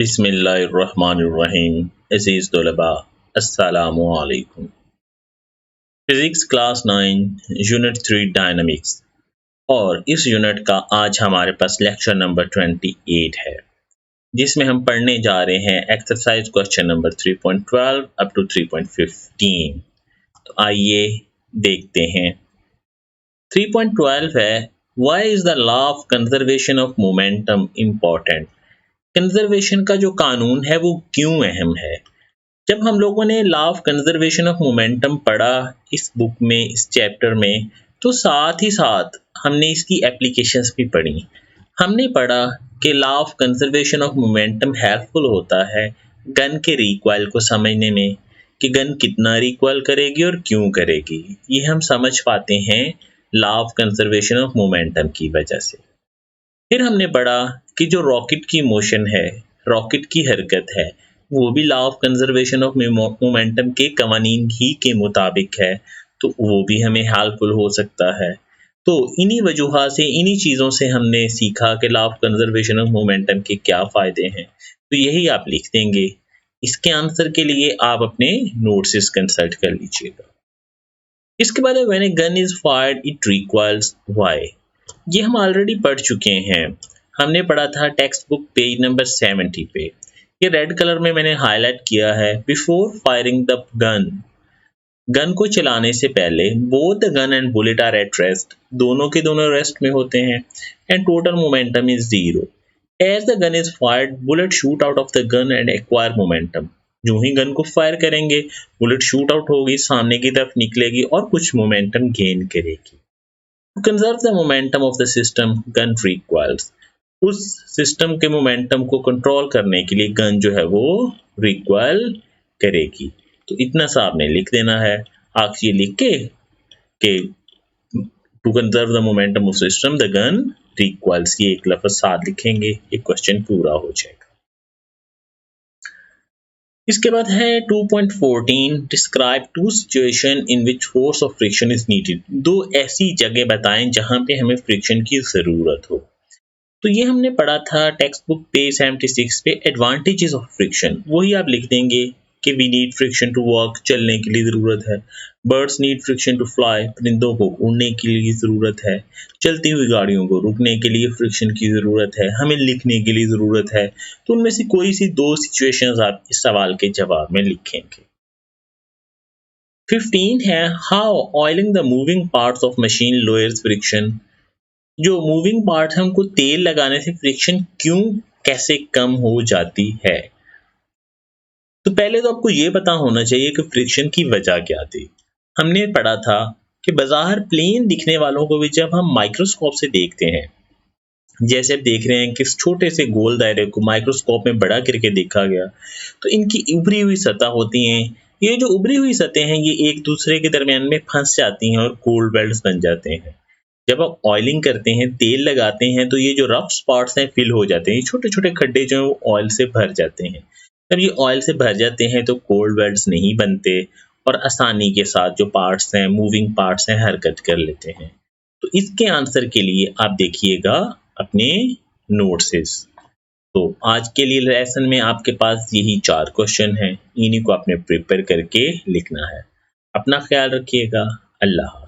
बिस्मिल्लाहिर्रहमानिर्रहीम। अज़ीज़ तलबा, अस्सलामु अलैकुम। फिज़िक्स क्लास 9 यूनिट 3 डायनामिक्स और इस यूनिट का आज हमारे पास लेक्चर नंबर 28 है, जिसमें हम पढ़ने जा रहे हैं exercise question number 3.12 up to 3.15। तो आइए देखते हैं। 3.12 है, why is the law of conservation of momentum important. Conservation का जो कानून है वो क्यों अहम है। जब हम लोगों ने law of conservation of momentum पढ़ा इस बुक में, इस चैप्टर में, तो साथ ही साथ हमने इसकी एप्लीकेशंस भी पढ़ी। हमने पढ़ा कि law of conservation of momentum helpful होता है गन के रिकॉइल को समझने में, कि गन कितना रिकॉइल करेगी और क्यों करेगी। ये हम समझ पाते हैं law of conservation of momentum की वजह से। फिर हमने पढ़ा कि जो रॉकेट की मोशन है, रॉकेट की हरकत है, वो भी law of conservation of momentum के कवानीन ही के मुताबिक है, तो वो भी हमें हेल्पफुल हो सकता है। तो इन्हीं वजूहात से, इन्हीं चीज़ों से हमने सीखा कि law of conservation of momentum के क्या फ़ायदे हैं। तो यही आप लिख देंगे। इसके आंसर के लिए आप अपने नोट्स कंसल्ट कर लीजिएगा। इसके बाद when a gun is fired it requires why. ये हम ऑलरेडी पढ़ चुके हैं। हमने पढ़ा था टेक्स्ट बुक पेज नंबर 70 पे। ये रेड कलर में मैंने हाईलाइट किया है। Before firing the gun, gun को चलाने से पहले both the gun and bullet are at rest, दोनों के दोनों रेस्ट में होते हैं, and total momentum is zero. As the gun is fired, bullet shoot out of the gun and acquire momentum. जो ही गन को फायर करेंगे, बुलेट शूट आउट होगी, सामने की तरफ निकलेगी और कुछ मोमेंटम गेन करेगी। To conserve the momentum of the system, gun requires, उस सिस्टम के मोमेंटम को कंट्रोल करने के लिए गन जो है वो रिक्वायर करेगी। तो इतना सा आपने लिख देना है। आप ये लिख के कि to conserve the momentum of system the gun requires, ये एक लफ्ज साथ लिखेंगे, एक क्वेश्चन पूरा हो जाएगा। इसके बाद है 2.14, describe to situation in which force of friction is needed. दो ऐसी जगह बताएं जहां पे हमें फ्रिक्शन की ज़रूरत हो। तो ये हमने पढ़ा था टेक्स्ट बुक पेज 76 पे, एडवांटेजेस ऑफ फ्रिक्शन। वही आप लिख देंगे कि we need friction to work, चलने के लिए ज़रूरत है। Birds need friction to fly, परिंदों को उड़ने के लिए ज़रूरत है। चलती हुई गाड़ियों को रुकने के लिए फ्रिक्शन की ज़रूरत है। हमें लिखने के लिए ज़रूरत है। तो उनमें से कोई सी दो सिचुएशंस आप इस सवाल के जवाब में लिखेंगे। 15 है, how oiling the moving parts of machine lowers friction. जो मूविंग पार्ट है उनको तेल लगाने से फ्रिक्शन क्यों, कैसे कम हो जाती है। तो पहले तो आपको ये पता होना चाहिए कि फ्रिक्शन की वजह क्या थी। हमने पढ़ा था कि बाहर प्लेन दिखने वालों को भी जब हम माइक्रोस्कोप से देखते हैं, जैसे आप देख रहे हैं कि इस छोटे से गोल दायरे को माइक्रोस्कोप में बड़ा करके देखा गया, तो इनकी उभरी हुई सतह होती हैं। ये जो उभरी हुई सतह हैं, ये एक दूसरे के दरमियान में फंस जाती हैं और कोल्ड बेल्ट्स बन जाते हैं। जब आप ऑयलिंग करते हैं, तेल लगाते हैं, तो ये जो रफ स्पॉट्स हैं फिल हो जाते हैं। ये छोटे छोटे खड्डे जो हैं वो ऑयल से भर जाते हैं। जब ये ऑयल से भर जाते हैं तो कोल्ड बेल्ट्स नहीं बनते और आसानी के साथ जो पार्ट्स हैं, मूविंग पार्ट्स हैं, हरकत कर लेते हैं। तो इसके आंसर के लिए आप देखिएगा अपने नोट्स। तो आज के लिए लेसन में आपके पास यही 4 क्वेश्चन हैं। इन्हीं को आपने प्रिपेयर करके लिखना है। अपना ख्याल रखिएगा। अल्लाह।